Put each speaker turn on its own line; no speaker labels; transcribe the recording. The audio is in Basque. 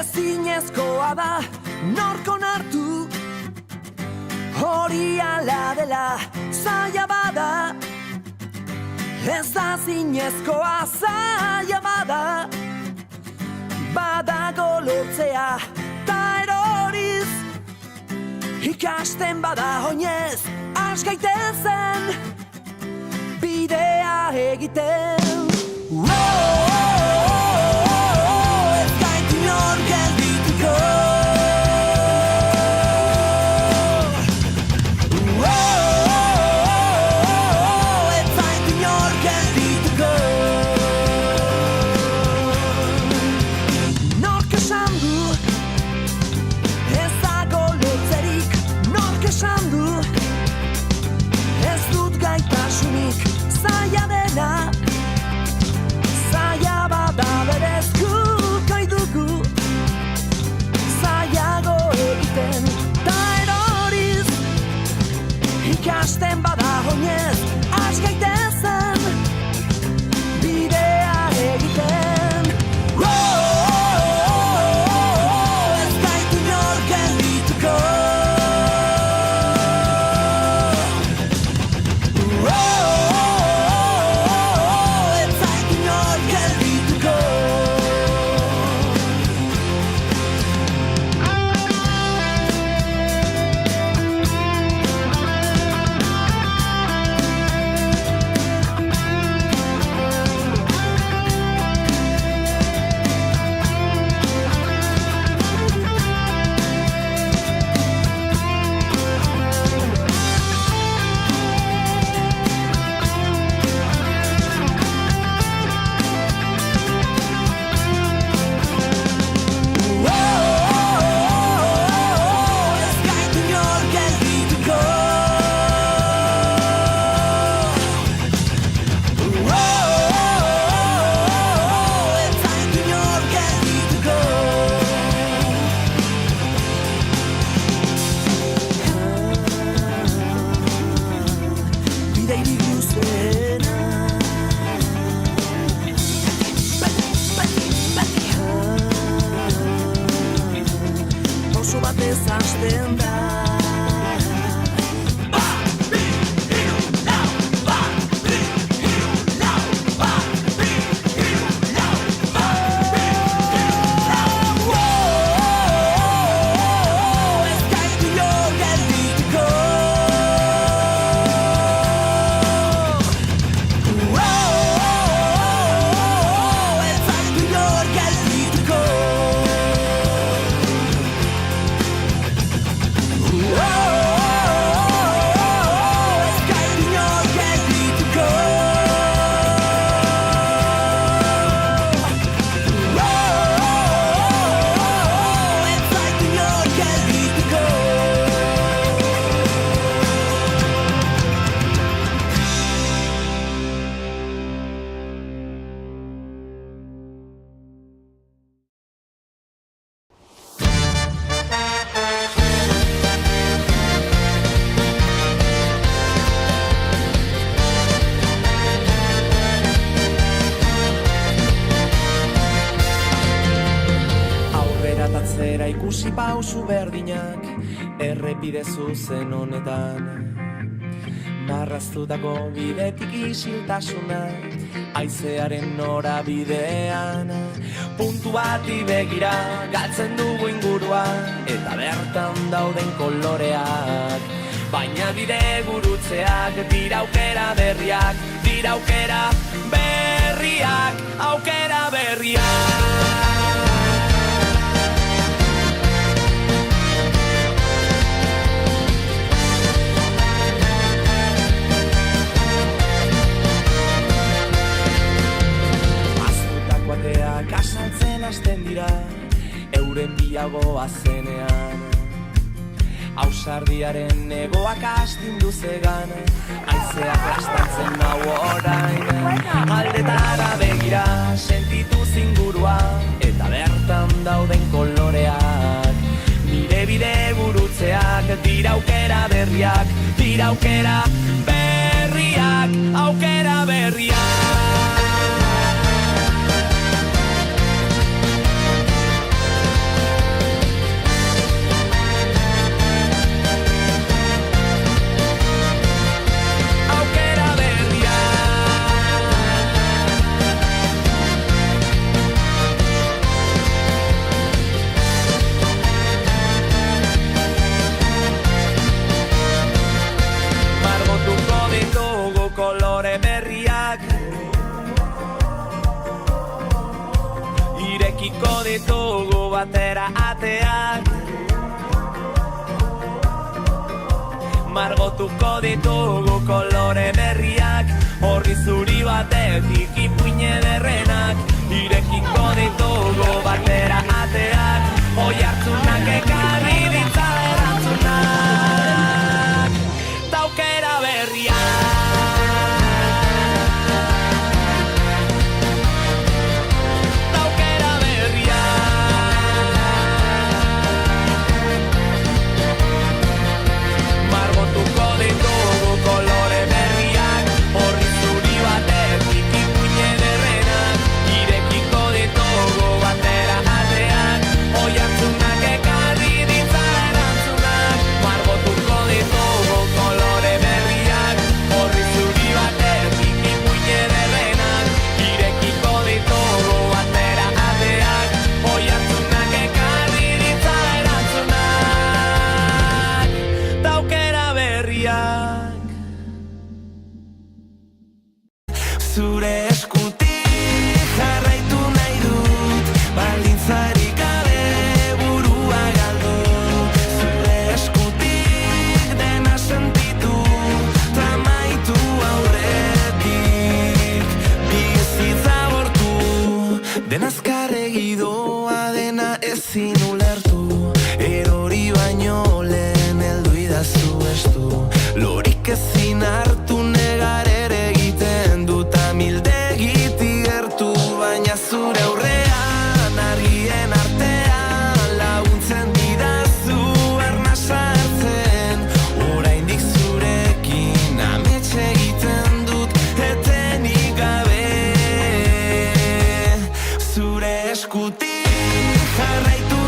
Ezinezkoa da norko nartu, hori ala dela zaila bada. Ez da zinezkoa zaila bada, badago lortzea ta eroriz. Ikasten bada oinez has gaitezen, bidea egiten. Ez gaitu nor geldituko. Zaila dena, zaila bada berez guk dugu, zailago egiten da eroriz. Ikasten bada oinez has gaitezen, bidea egiten. Ez gaitu nor geldituko.
Ikusi pausu berdinak errepide zuzen honetan, marraztutako bidetik isiltasuna, haizearen norabidean. Puntu bati begira galtzen dugu ingurua, eta bertan dauden koloreak. Baina bide gurutzeak dira aukera berriak, dira aukera berriak, aukera berriak. Kasaltzen hasten dira, euren biagoa zenean. Ausardiaren egoak astindu zegan, haizeak astantzen nau orain. Aldetara begira, sentitu zingurua, eta bertan dauden koloreak. Nire bide gurutzeak, dira aukera berriak, dira aukera berriak, aukera berriak. Irekiko ditugu batera ateak, margotuko ditugu kolore berriak, horri zuri batetik ipuine derrenak. Irekiko ditugu batera ateak, oihartzunak ekarri ditza erantzunak, taukera berriak. Zure eskutik jarraitu nahi dut, baldintzarik gabe burua galdu. Zure eskutik dena sentitu, tamaitu aurretik bizitza bortu. Dena azkarregi doa, dena ezin ulertu, erori baino lehen heldu idazu estu. Lorik ezin hartu negar ere egiten dut, amildegitik gertu, baina zure aurrean argien artean laguntzen didazu arnasa hartzen. Oraindik zurekin amets egiten dut etenik gabe. Zure eskutik jarraitu